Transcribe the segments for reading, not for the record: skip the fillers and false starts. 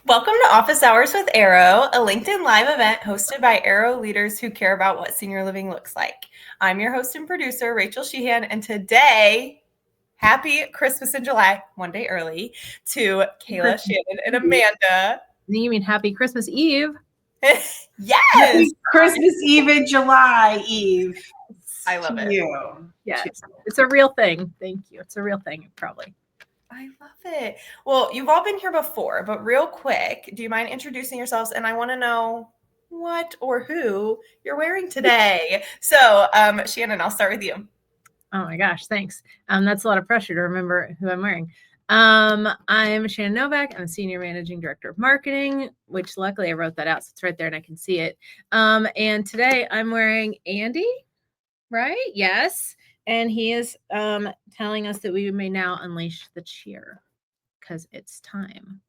Welcome to Office Hours with Arrow, a LinkedIn Live event hosted by Arrow leaders who care about what senior living looks like. I'm your host and producer, Rachel Sheehan, and today, happy Christmas in July, one day early, to Kayla, Shannon, and Amanda. You mean happy Christmas Eve? Yes! Happy Christmas Eve and July Eve. I love it. You. Yes, it's a real thing. Thank you. It's a real thing, probably. I love it. Well, you've all been here before, but real quick, do you mind introducing yourselves? And I want to know what or who you're wearing today. So, Shannon, I'll start with you. Oh my gosh, thanks. That's a lot of pressure to remember who I'm wearing. I'm Shannon Novak. I'm a Senior Managing Director of Marketing, which luckily I wrote that out, so it's right there and I can see it. And today I'm wearing Andy, right? Yes. And he is telling us that we may now unleash the cheer because it's time.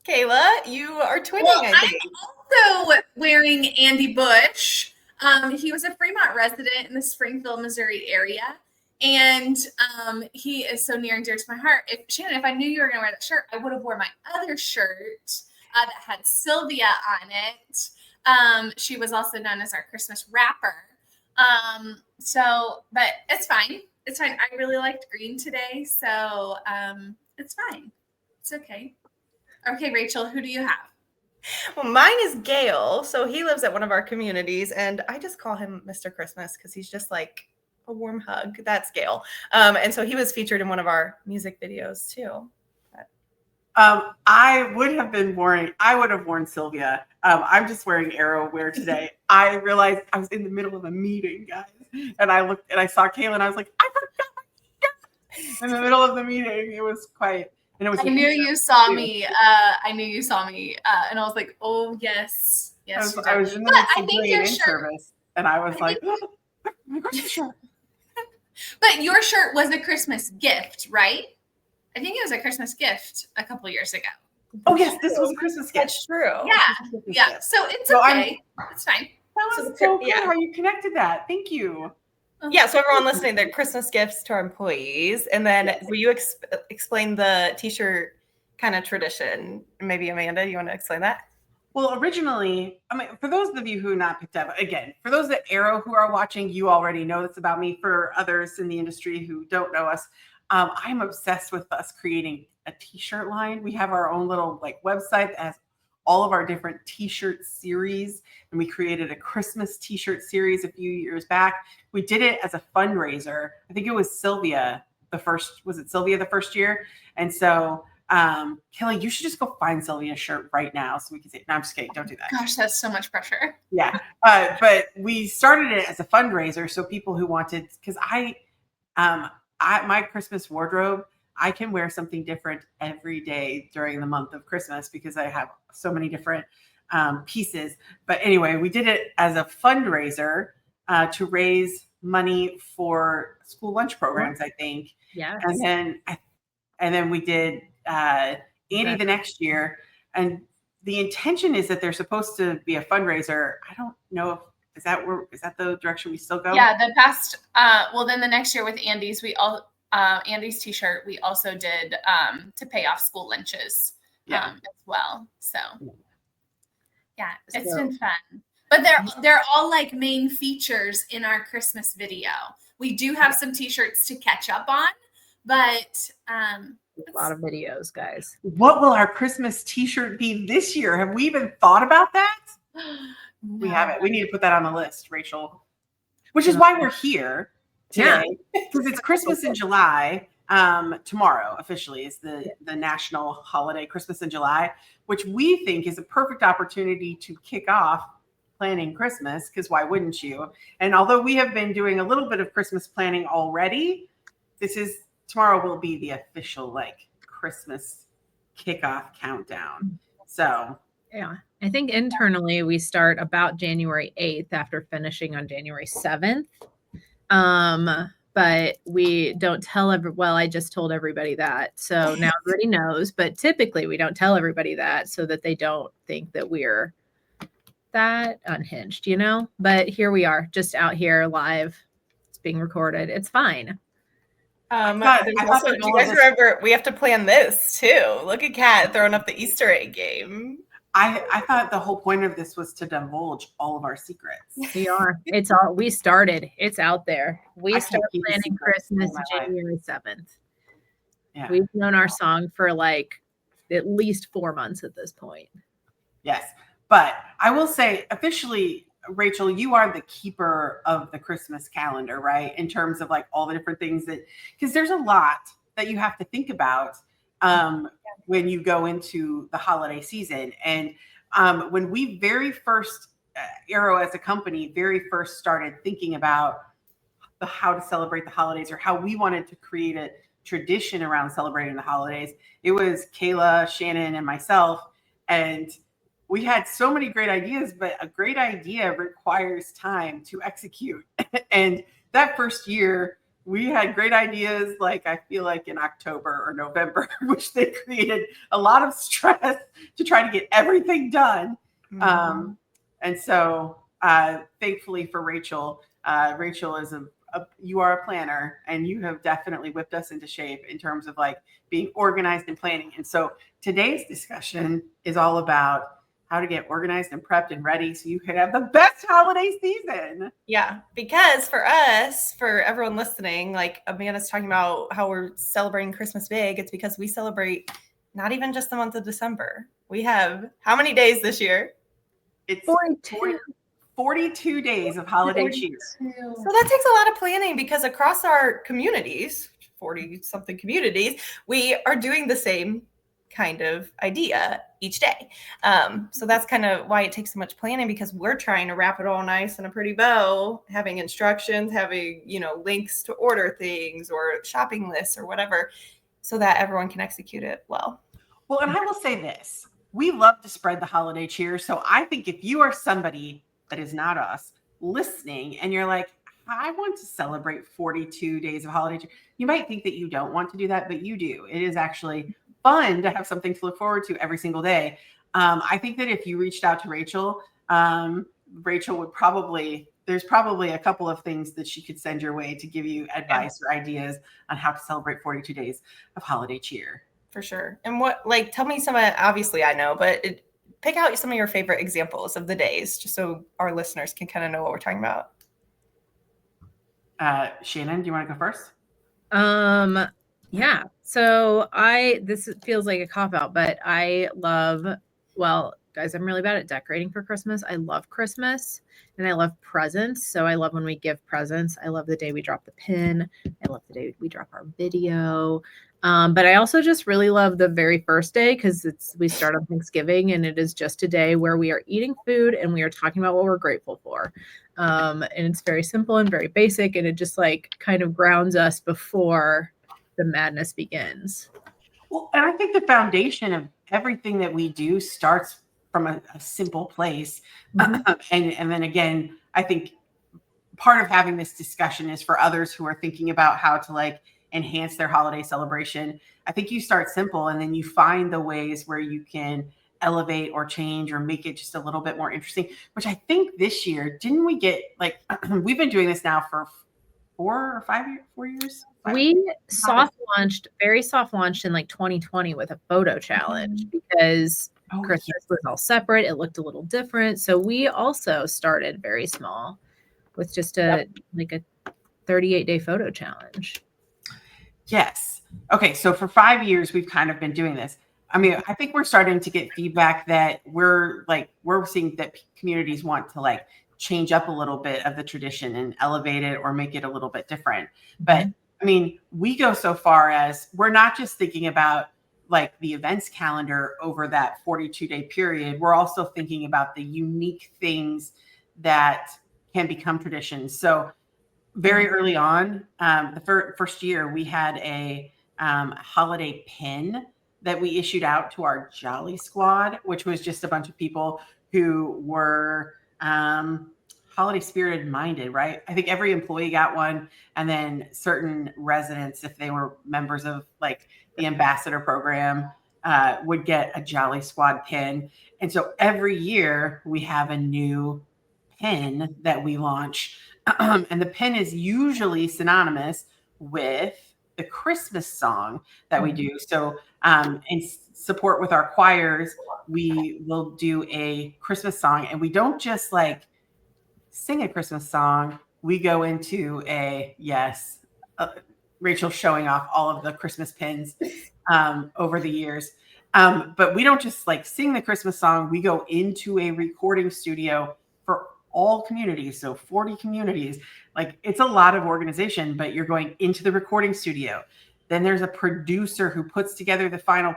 Kayla, you are twinning, Well, I think. I'm also wearing Andy Bush. He was a Fremont resident in the Springfield, Missouri area. And he is so near and dear to my heart. Shannon, if I knew you were going to wear that shirt, I would have worn my other shirt that had Sylvia on it. She was also known as our Christmas wrapper. But it's fine. It's fine. I really liked green today, so it's fine. It's okay. Okay, Rachel, who do you have? Well, mine is Gail. So he lives at one of our communities, and I just call him Mr. Christmas because he's just like a warm hug. That's Gail. And so he was featured in one of our music videos too. I would have worn Sylvia. I'm just wearing Arrow wear today. I realized I was in the middle of a meeting, guys. And I looked and I saw Kayla and I was like, I forgot my shirt. In the middle of the meeting. It was quiet. And it was I knew you saw me. And I was like, oh, yes. Yes. I was in the midst of doing an in-service. And I was like, oh, my Christmas shirt. But your shirt was a Christmas gift, right? I think it was a Christmas gift a couple years ago. Oh, yes, this was a Christmas gift. That's true. Yeah. So it's okay. It's fine. That was so good how you connected that. Thank you. Yeah, so everyone listening, they're Christmas gifts to our employees. And then will you explain the t-shirt kind of tradition? Maybe Amanda, you want to explain that? Well, originally, for those of you who not picked up, again, for those at Arrow who are watching, you already know this about me. For others in the industry who don't know us, I'm obsessed with us creating a t-shirt line. We have our own little website that has all of our different t-shirt series, and we created a Christmas t-shirt series a few years back. We did it as a fundraiser. I think it was Sylvia the first year? And so Kelly, you should just go find Sylvia's shirt right now so we can say, no, I'm just kidding. Don't do that. Gosh, that's so much pressure. Yeah. But we started it as a fundraiser. So people who wanted, because my Christmas wardrobe, I can wear something different every day during the month of Christmas because I have so many different pieces. Then anyway, we did it as a fundraiser to raise money for school lunch programs, I think. Yes. And then we did Andy the next year. And the intention is that they're supposed to be a fundraiser. I don't know if is that the direction we still go? Yeah, then the next year with Andy's, Andy's t-shirt, we also did to pay off school lunches as well. So yeah, it's been fun. But they're all like main features in our Christmas video. We do have some t-shirts to catch up on, but a lot of videos, guys. What will our Christmas t-shirt be this year? Have we even thought about that? No. We haven't. We need to put that on the list, Rachel. Which is why we're here today, because it's Christmas in July. Tomorrow officially is the national holiday, Christmas in July, which we think is a perfect opportunity to kick off planning Christmas, because why wouldn't you? And although we have been doing a little bit of Christmas planning already, tomorrow will be the official Christmas kickoff countdown. So yeah, I think internally we start about January 8th after finishing on January 7th. But we don't tell I just told everybody that. So now everybody knows, but typically we don't tell everybody that so that they don't think that we're that unhinged, But here we are, just out here live. It's being recorded. It's fine. I There's thought also, the do goal you guys was- remember we have to plan this too? Look at Kat throwing up the Easter egg game. I thought the whole point of this was to divulge all of our secrets. We are. It's all we started. It's out there. We I can't start keep a planning secret Christmas all my life. January 7th. Yeah. We've known our song for like at least 4 months at this point. Yes. But I will say officially, Rachel, you are the keeper of the Christmas calendar, right? In terms of like all the different things because there's a lot that you have to think about when you go into the holiday season. And when we very first, Arrow as a company, very first started thinking about how to celebrate the holidays or how we wanted to create a tradition around celebrating the holidays, it was Kayla, Shannon, and myself. And we had so many great ideas, but a great idea requires time to execute. And that first year, we had great ideas, like I feel like in October or November, which they created a lot of stress to try to get everything done. Mhm. And so thankfully for Rachel, Rachel is you are a planner, and you have definitely whipped us into shape in terms of like being organized and planning. And so today's discussion is all about how to get organized and prepped and ready so you can have the best holiday season. Yeah, because for us, for everyone listening, like Amanda's talking about how we're celebrating Christmas big, it's because we celebrate not even just the month of December. We have how many days this year? It's 42. 42 days of holiday cheer. So that takes a lot of planning because across our communities, 40 something communities, we are doing the same kind of idea each day. So that's kind of why it takes so much planning, because we're trying to wrap it all nice in a pretty bow, having instructions, having, links to order things or shopping lists or whatever, so that everyone can execute it well. Well, and I will say this, we love to spread the holiday cheer. So I think if you are somebody that is not us listening and you're like, I want to celebrate 42 days of holiday cheer, you might think that you don't want to do that, but you do. It is actually fun to have something to look forward to every single day. I think that if you reached out to Rachel, Rachel would there's probably a couple of things that she could send your way to give you advice or ideas on how to celebrate 42 days of holiday cheer. For sure. And tell me some, obviously I know, but pick out some of your favorite examples of the days, just so our listeners can kind of know what we're talking about. Shannon, do you want to go first? Yeah. So this feels like a cop-out, but I love, guys, I'm really bad at decorating for Christmas. I love Christmas and I love presents. So I love when we give presents. I love the day we drop the pin. I love the day we drop our video. But I also just really love the very first day, because we start on Thanksgiving and it is just a day where we are eating food and we are talking about what we're grateful for. And it's very simple and very basic, and it just like kind of grounds us before the madness begins. Well, and I think the foundation of everything that we do starts from a simple place. Mm-hmm. And then again, I think part of having this discussion is for others who are thinking about how to like enhance their holiday celebration. I think you start simple and then you find the ways where you can elevate or change or make it just a little bit more interesting, which I think this year, didn't we get like, we've been doing this now for 4 years? We very soft launched in like 2020 with a photo challenge, because Christmas was all separate. It looked a little different. So we also started very small with just a 38-day photo challenge. Yes. Okay. So for 5 years, we've kind of been doing this. I mean, I think we're starting to get feedback that we're seeing that communities want to like change up a little bit of the tradition and elevate it or make it a little bit different. But I mean, we go so far as we're not just thinking about like the events calendar over that 42-day period. We're also thinking about the unique things that can become traditions. So very early on, the first year, we had a holiday pin that we issued out to our Jolly Squad, which was just a bunch of people who were holiday spirited minded, right? I think every employee got one, and then certain residents, if they were members of like the ambassador program, would get a Jolly Squad pin. And so every year we have a new pin that we launch. And the pin is usually synonymous with the Christmas song that we do. So in support with our choirs, we will do a Christmas song, and we don't just like sing a Christmas song. We go into Rachel showing off all of the Christmas pins over the years. But we don't just like sing the Christmas song. We go into a recording studio for all communities. So 40 communities, like it's a lot of organization, but you're going into the recording studio. Then there's a producer who puts together the final.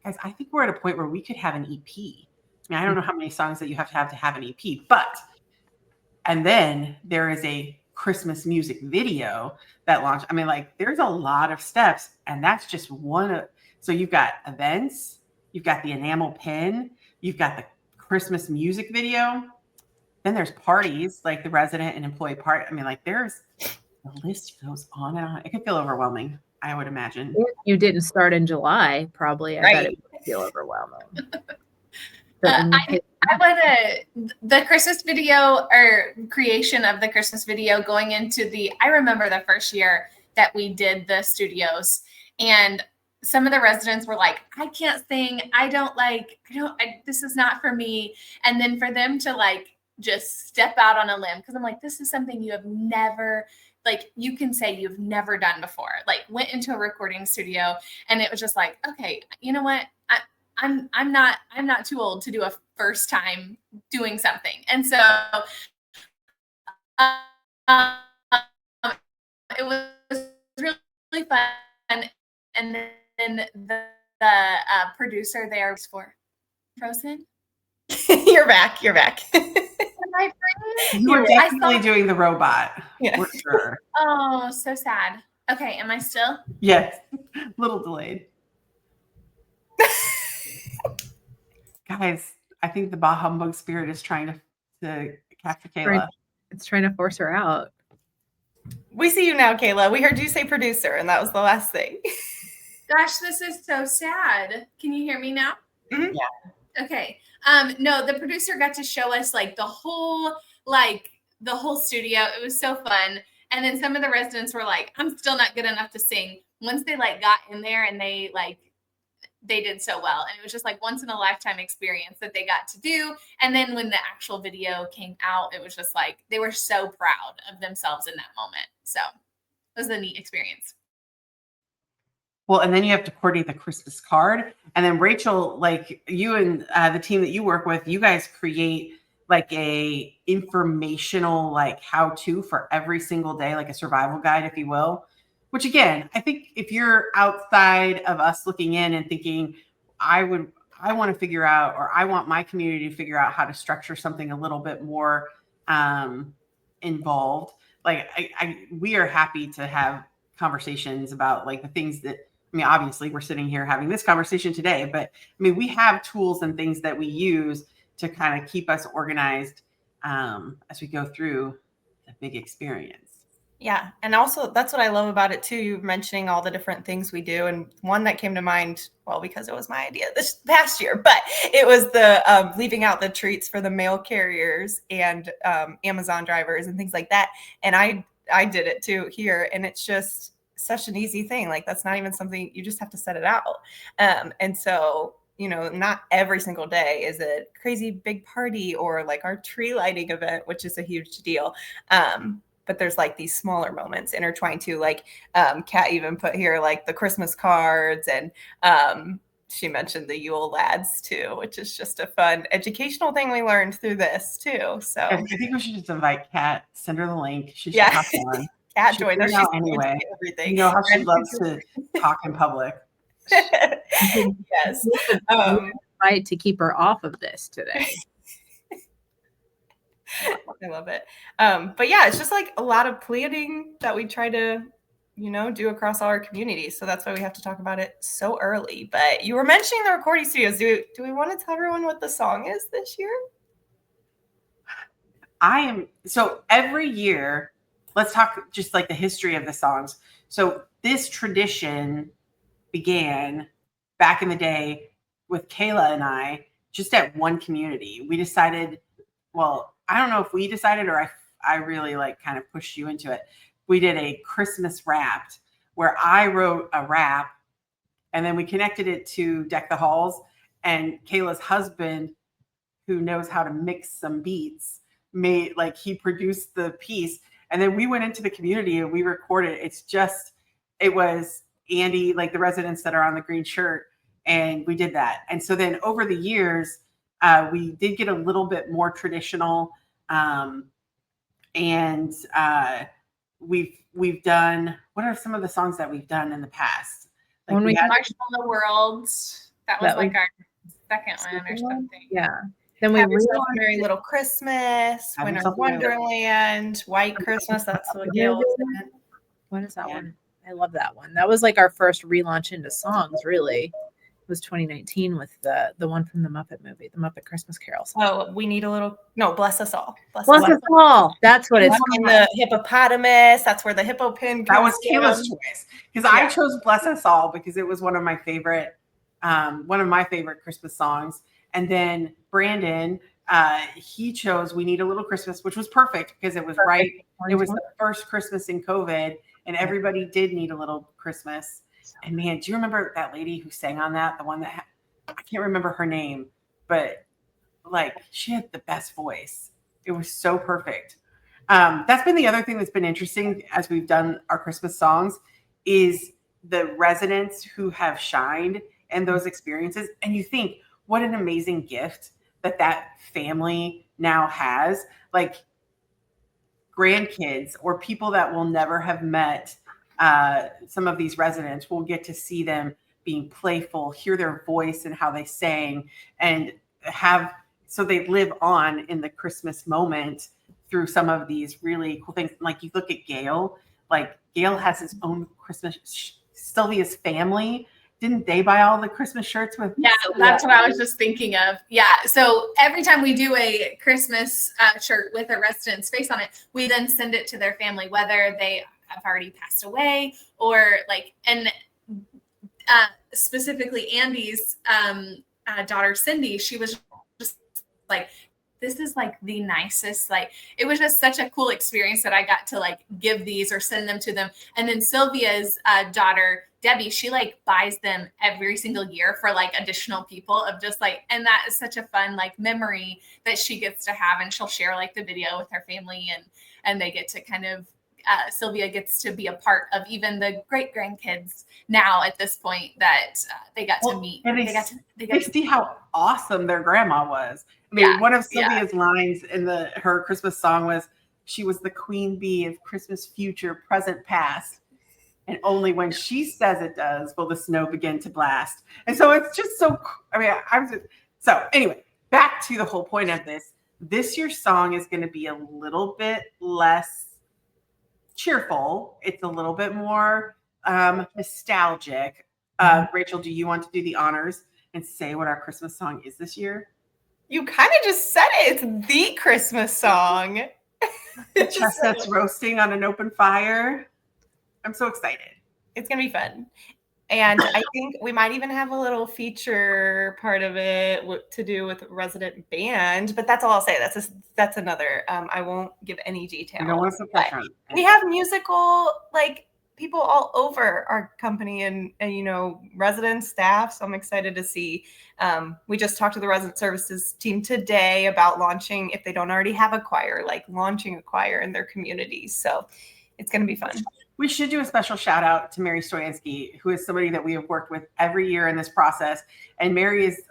Guys, I think we're at a point where we could have an EP. I mean, I don't know how many songs that you have to have an EP, and then there is a Christmas music video that launched. I mean, like there's a lot of steps, and that's just one. So you've got events, you've got the enamel pin, you've got the Christmas music video. Then there's parties like the resident and employee party. I mean, like the list goes on and on. It could feel overwhelming, I would imagine. If you didn't start in July, probably. I bet it would feel overwhelming. I want the Christmas video or creation of the Christmas video going into I remember the first year that we did the studios, and some of the residents were like, I can't sing. This is not for me. And then for them to like just step out on a limb, because I'm like, this is something you have never, like you can say you've never done before, like went into a recording studio, and it was just like, okay, you know what? I'm not too old to do a first time doing something. And so it was really fun. And then the producer there was for Frozen. You're back. You were definitely doing the robot. Yeah. For sure. Oh, so sad. Okay, am I still? Yes. A little delayed. Guys, I think the Bah Humbug spirit is trying to capture Kayla. It's trying to force her out. We see you now, Kayla. We heard you say producer, and that was the last thing. Gosh, this is so sad. Can you hear me now? Mm-hmm. Yeah. Okay. No, the producer got to show us like the whole studio. It was so fun. And then some of the residents were like, I'm still not good enough to sing. Once they like got in there and they did so well. And it was just like once in a lifetime experience that they got to do. And then when the actual video came out, it was just like, they were so proud of themselves in that moment. So it was a neat experience. Well, and then you have to coordinate the Christmas card. And then Rachel, like you and the team that you work with, you guys create like a informational, like how-to for every single day, like a survival guide, if you will. Which again, I think if you're outside of us looking in and thinking, I want to figure out, or I want my community to figure out how to structure something a little bit more involved. Like we are happy to have conversations about like the things that, I mean, obviously we're sitting here having this conversation today, but I mean, we have tools and things that we use to kind of keep us organized as we go through the big experience. Yeah. And also that's what I love about it too. You mentioning all the different things we do. And one that came to mind, well, because it was my idea this past year, but it was the leaving out the treats for the mail carriers and Amazon drivers and things like that. And I did it too here. And it's just such an easy thing. Like that's not even something, you just have to set it out. And so, you know, not every single day is a crazy big party or like our tree lighting event, which is a huge deal. But there's like these smaller moments intertwined too. Like Kat even put here like the Christmas cards, and she mentioned the Yule lads too, which is just a fun educational thing we learned through this too. So I think we should just invite Kat, send her the link. She should hop on. Kat joined us anyway. Everything. You know how she loves to talk in public. Yes. Right, to keep her off of this today. I love it. But yeah, it's just like a lot of planning that we try to, you know, do across all our communities. So that's why we have to talk about it so early. But you were mentioning the recording studios. Do we want to tell everyone what the song is this year? So every year, let's talk just like the history of the songs. So this tradition began back in the day with Kayla and I, just at one community. We decided, well, I don't know if we decided or I really like kind of pushed you into it. We did a Christmas wrapped where I wrote a rap and then we connected it to Deck the Halls, and Kayla's husband, who knows how to mix some beats, he produced the piece. And then we went into the community and we recorded. It was Andy, like the residents that are on the green shirt, and we did that. And so then over the years, we did get a little bit more traditional, and we've done. What are some of the songs that we've done in the past? Like when we had Marshmallow World, that was like our second one or something. Yeah. Then we Yourself a Merry Little Christmas, Winter Wonderland, White Christmas. That's what Gail was in. What is that one? I love that one. That was like our first relaunch into songs, really. It was 2019 with the one from the Muppet movie, the Muppet Christmas Carol song. Oh, we need a little. No, Bless Us All. Bless us all. That's what it's in the hippopotamus. That's where the hippo pin comes. That was Kayla's choice, because I chose Bless Us All because it was one of my favorite Christmas songs. And then Brandon, he chose We Need a Little Christmas, which was perfect because it was It was the first Christmas in COVID, and everybody did need a little Christmas. And man, do you remember that lady who sang on that? The one that I can't remember her name, but like she had the best voice. It was so perfect. That's been the other thing that's been interesting as we've done our Christmas songs is the residents who have shined and those experiences. And you think, what an amazing gift that family now has. Like grandkids or people that will never have met some of these residents will get to see them being playful, hear their voice and how they sang, and so they live on in the Christmas moment through some of these really cool things. Like you look at Gail, like Gail has his own Christmas, Sylvia's family. Didn't they buy all the Christmas shirts with? Yeah, that's what I was just thinking of. Yeah. So every time we do a Christmas shirt with a resident's face on it, we then send it to their family, whether they have already passed away or specifically Andy's daughter, Cindy, she was just like, this is like the nicest, it was just such a cool experience that I got to give these or send them to them. And then Sylvia's daughter, Debbie, she buys them every single year for additional people of just and that is such a fun memory that she gets to have. And she'll share the video with her family and they get to kind of, Sylvia gets to be a part of even the great grandkids now at this point that they got to meet. And they see how awesome their grandma was. I mean, one of Sylvia's lines in her Christmas song was, she was the queen bee of Christmas future, present, past. And only when she says it does will the snow begin to blast. And so it's just so, so anyway, back to the whole point of this. This year's song is going to be a little bit less cheerful. It's a little bit more nostalgic. Rachel, do you want to do the honors and say what our Christmas song is this year? You kind of just said it. It's the Christmas song. Chestnuts roasting on an open fire. I'm so excited. It's going to be fun. And I think we might even have a little feature part of it to do with resident band, but that's all I'll say. That's another. I won't give any details. I don't want to put pressure on. We have musical people all over our company and residents, staff. So I'm excited to see. We just talked to the resident services team today about launching, if they don't already have a choir, launching a choir in their communities. So it's going to be fun. We should do a special shout out to Mary Stoyansky, who is somebody that we have worked with every year in this process. And Mary is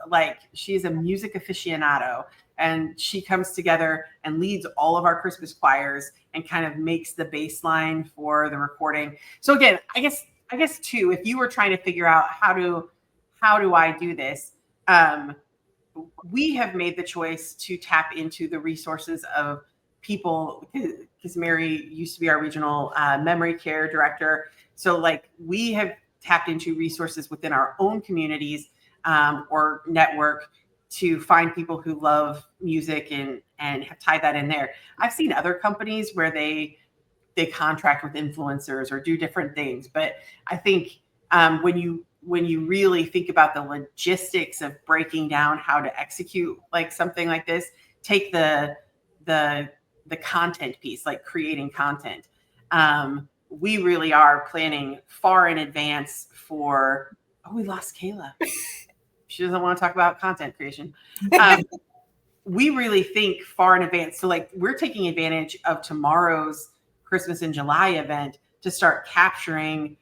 she's a music aficionado, and she comes together and leads all of our Christmas choirs and kind of makes the baseline for the recording. So again, I guess too, if you were trying to figure out how do I do this, we have made the choice to tap into the resources of people, because Mary used to be our regional memory care director. So we have tapped into resources within our own communities or network to find people who love music and have tied that in there. I've seen other companies where they contract with influencers or do different things. But I think when you really think about the logistics of breaking down how to execute something like this, take the content piece, creating content. we really are planning far in advance for, we lost Kayla. She doesn't want to talk about content creation. We really think far in advance. So like we're taking advantage of tomorrow's Christmas in July event to start capturing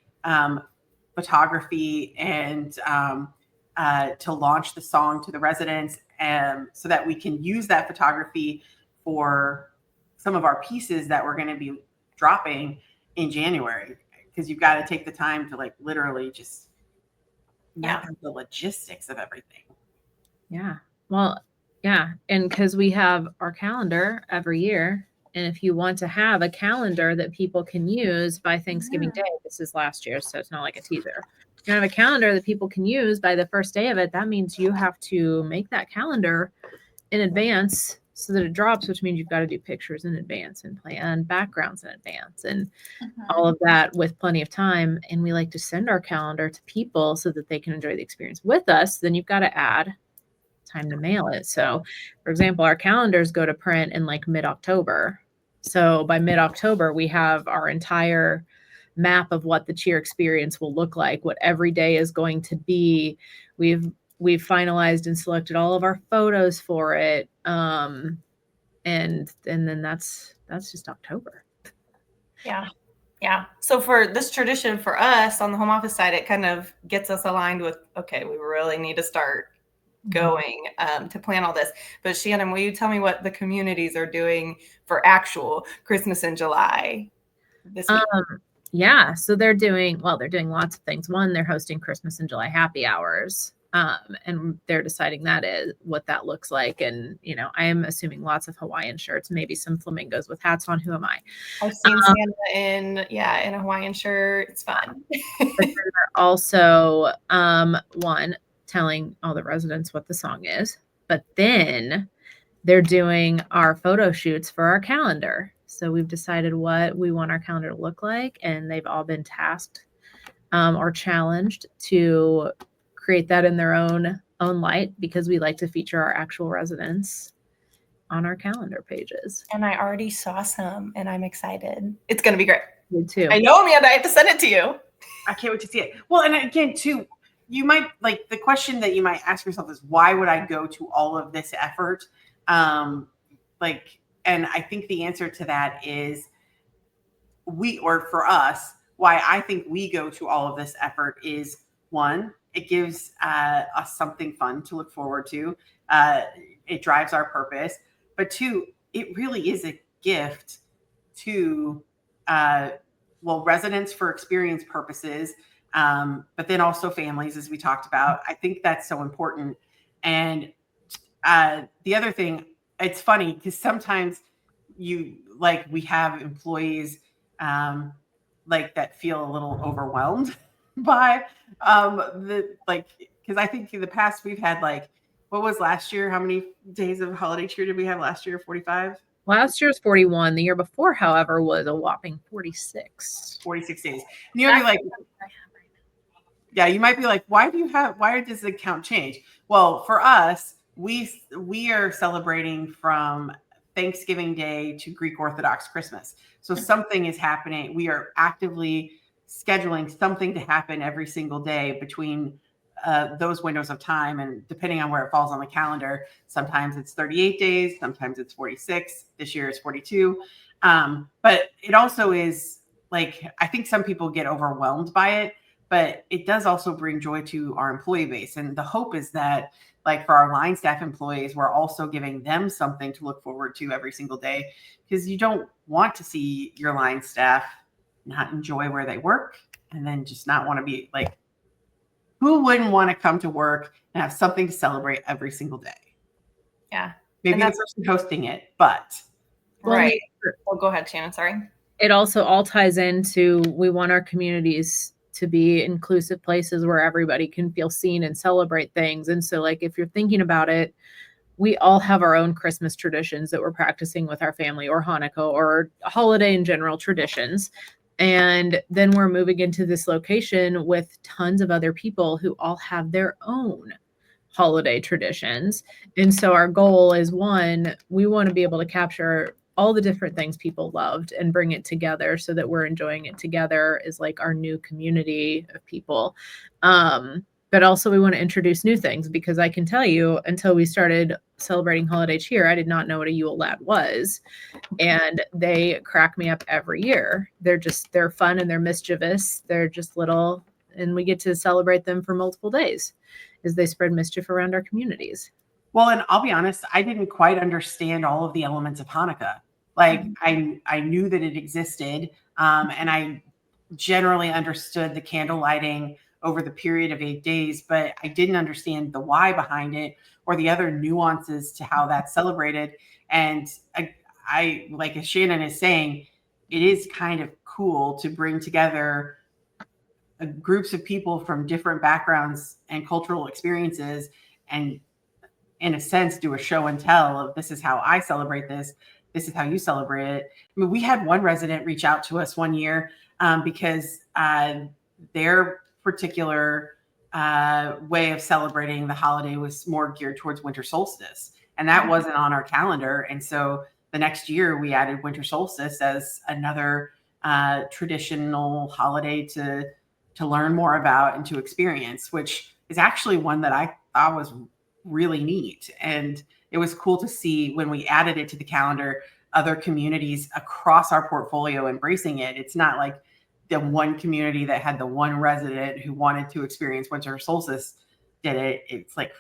photography and to launch the song to the residents, so that we can use that photography for some of our pieces that we're going to be dropping in January, because you've got to take the time to like literally just map out the logistics of everything. Yeah. Well, yeah. And because we have our calendar every year. And if you want to have a calendar that people can use by Thanksgiving Day, this is last year, so it's not like a teaser. If you have a calendar that people can use by the first day of it, that means you have to make that calendar in advance so that it drops, which means you've got to do pictures in advance and plan backgrounds in advance and all of that with plenty of time. And we like to send our calendar to people so that they can enjoy the experience with us. Then you've got to add time to mail it. So, for example, our calendars go to print in like mid-October. So by mid-October, we have our entire map of what the cheer experience will look like, what every day is going to be. We've finalized and selected all of our photos for it. And then that's just October. Yeah. Yeah. So for this tradition for us on the home office side, it kind of gets us aligned with, okay, we really need to start going to plan all this. But Shannon, will you tell me what the communities are doing for actual Christmas in July this week? Yeah. So they're doing lots of things. One, they're hosting Christmas in July happy hours. And they're deciding what that looks like. And, I am assuming lots of Hawaiian shirts, maybe some flamingos with hats on. Who am I? I've seen Santa in a Hawaiian shirt. It's fun. But they're also, one, telling all the residents what the song is, but then they're doing our photo shoots for our calendar. So we've decided what we want our calendar to look like, and they've all been tasked or challenged to create that in their own light, because we like to feature our actual residents on our calendar pages. And I already saw some, and I'm excited. It's going to be great. Me too. I know, Amanda. I have to send it to you. I can't wait to see it. Well, and again, too, you might the question that you might ask yourself is, why would I go to all of this effort? And I think the answer to that is for us, why I think we go to all of this effort is, one, it gives us something fun to look forward to. It drives our purpose. But two, it really is a gift to, residents for experience purposes, but then also families, as we talked about. I think that's so important. And the other thing, it's funny because sometimes we have employees that feel a little overwhelmed by because I think in the past we've had what was last year? How many days of holiday cheer did we have last year? 45? Last year's 41. The year before, however, was a whopping 46. 46 days. And you might be like, yeah, you might be like, why does the count change? Well, for us, we are celebrating from Thanksgiving Day to Greek Orthodox Christmas. So something is happening. We are actively scheduling something to happen every single day between those windows of time, and depending on where it falls on the calendar, sometimes it's 38 days, sometimes it's 46. This year is 42. But it also is I think some people get overwhelmed by it, but it does also bring joy to our employee base. And the hope is that for our line staff employees, we're also giving them something to look forward to every single day, because you don't want to see your line staff not enjoy where they work and then just not want to be who wouldn't want to come to work and have something to celebrate every single day? Yeah. Maybe the person hosting it, but. Right. Oh, go ahead, Shannon. Sorry. It also all ties into, we want our communities to be inclusive places where everybody can feel seen and celebrate things. And so if you're thinking about it, we all have our own Christmas traditions that we're practicing with our family, or Hanukkah, or holiday in general traditions. And then we're moving into this location with tons of other people who all have their own holiday traditions. And so our goal is, one, we want to be able to capture all the different things people loved and bring it together so that we're enjoying it together as like our new community of people. But also we want to introduce new things, because I can tell you, until we started celebrating holiday cheer, I did not know what a Yule Lad was. And they crack me up every year. They're fun and they're mischievous. They're just little, and we get to celebrate them for multiple days as they spread mischief around our communities. Well, and I'll be honest, I didn't quite understand all of the elements of Hanukkah. Like I knew that it existed, and I generally understood the candle lighting over the period of 8 days, but I didn't understand the why behind it or the other nuances to how that's celebrated. And I like, as Shannon is saying, it is kind of cool to bring together groups of people from different backgrounds and cultural experiences, and in a sense do a show and tell of, this is how I celebrate this is how you celebrate it. I mean, we had one resident reach out to us one year because their particular way of celebrating the holiday was more geared towards winter solstice, and that wasn't on our calendar. And so the next year we added winter solstice as another traditional holiday to learn more about and to experience, which is actually one that I thought was really neat. And it was cool to see when we added it to the calendar, other communities across our portfolio embracing it. It's not like the one community that had the one resident who wanted to experience winter solstice did it. It's like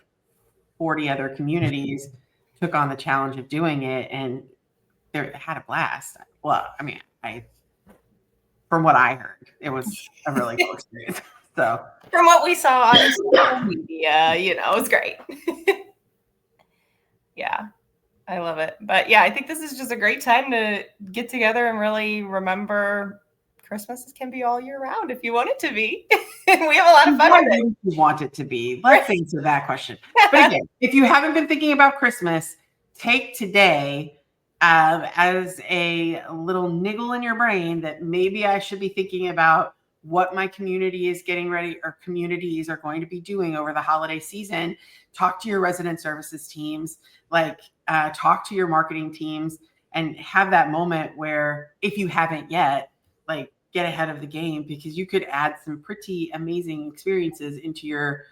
40 other communities took on the challenge of doing it, and they had a blast. Well, I mean, from what I heard, it was a really cool experience. So from what we saw on social media, it was great. Yeah, I love it. But yeah, I think this is just a great time to get together and really remember Christmas can be all year round if you want it to be. We have a lot of fun with it. You want it to be? Let's answer that question. But again, if you haven't been thinking about Christmas, take today as a little niggle in your brain that maybe I should be thinking about what my community is getting ready, or communities are going to be doing over the holiday season. Talk to your resident services teams, talk to your marketing teams, and have that moment where, if you haven't yet, get ahead of the game, because you could add some pretty amazing experiences into your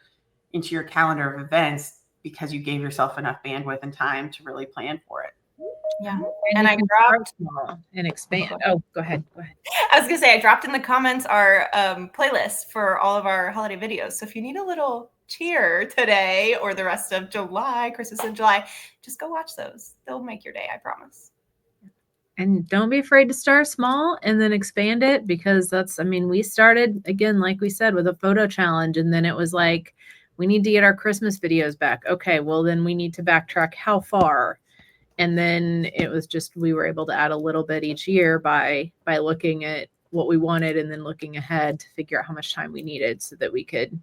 calendar of events because you gave yourself enough bandwidth and time to really plan for it. Yeah. And I dropped and expand. Oh, go ahead. I was gonna say, I dropped in the comments our playlist for all of our holiday videos. So if you need a little cheer today or the rest of July, Christmas in July, just go watch those. They'll make your day, I promise. And don't be afraid to start small and then expand it, because we started, again, like we said, with a photo challenge, and then it was like, we need to get our Christmas videos back. Okay, well then we need to backtrack how far. And then it was just, we were able to add a little bit each year by looking at what we wanted and then looking ahead to figure out how much time we needed so that we could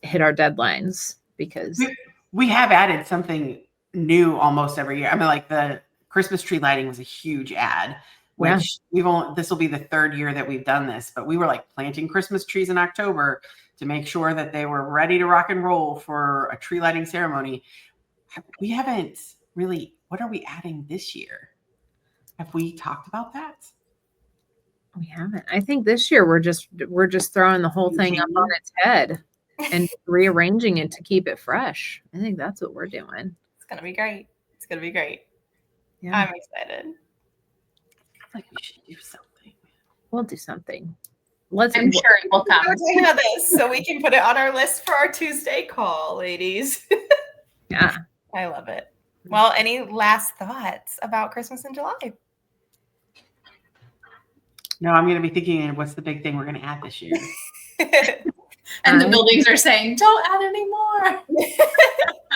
hit our deadlines, because we have added something new almost every year. I mean, like the Christmas tree lighting was a huge ad, which this will be the third year that we've done this, but we were planting Christmas trees in October to make sure that they were ready to rock and roll for a tree lighting ceremony. We haven't really, what are we adding this year? Have we talked about that? We haven't. I think this year we're just throwing the whole thing up on its head and rearranging it to keep it fresh. I think that's what we're doing. It's gonna be great. Yeah. I'm excited. We should do something. We'll do something. I'm sure it will come. We're talking about this so we can put it on our list for our Tuesday call, ladies. Yeah. I love it. Well, any last thoughts about Christmas in July? No, I'm going to be thinking of what's the big thing we're going to add this year. And the buildings are saying, don't add any more.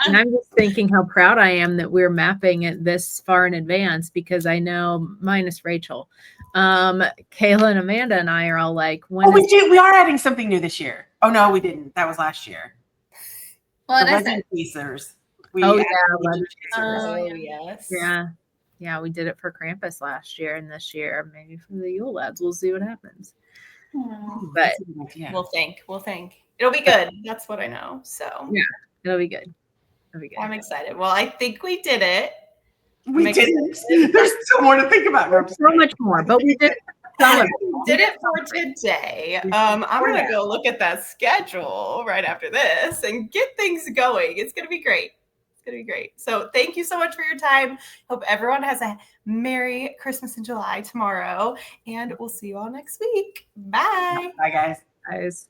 And I'm just thinking how proud I am that we're mapping it this far in advance, because I know, minus Rachel, Kayla and Amanda and I are all like, we are adding something new this year. Oh, no, we didn't. That was last year. Well, the legend teasers. Yes. Yeah, we did it for Krampus last year, and this year maybe for the Yule Lads. We'll see what happens. But we'll think. It'll be good. That's what I know. So yeah, it'll be good. I'm excited. Well, I think we did it. We didn't. There's still more to think about. So much more, but we did. So much. Did it for today. I'm gonna go look at that schedule right after this and get things going. It's gonna be great. It's gonna be great. So thank you so much for your time. Hope everyone has a Merry Christmas in July tomorrow, and we'll see you all next week. Bye. Bye, guys. Guys.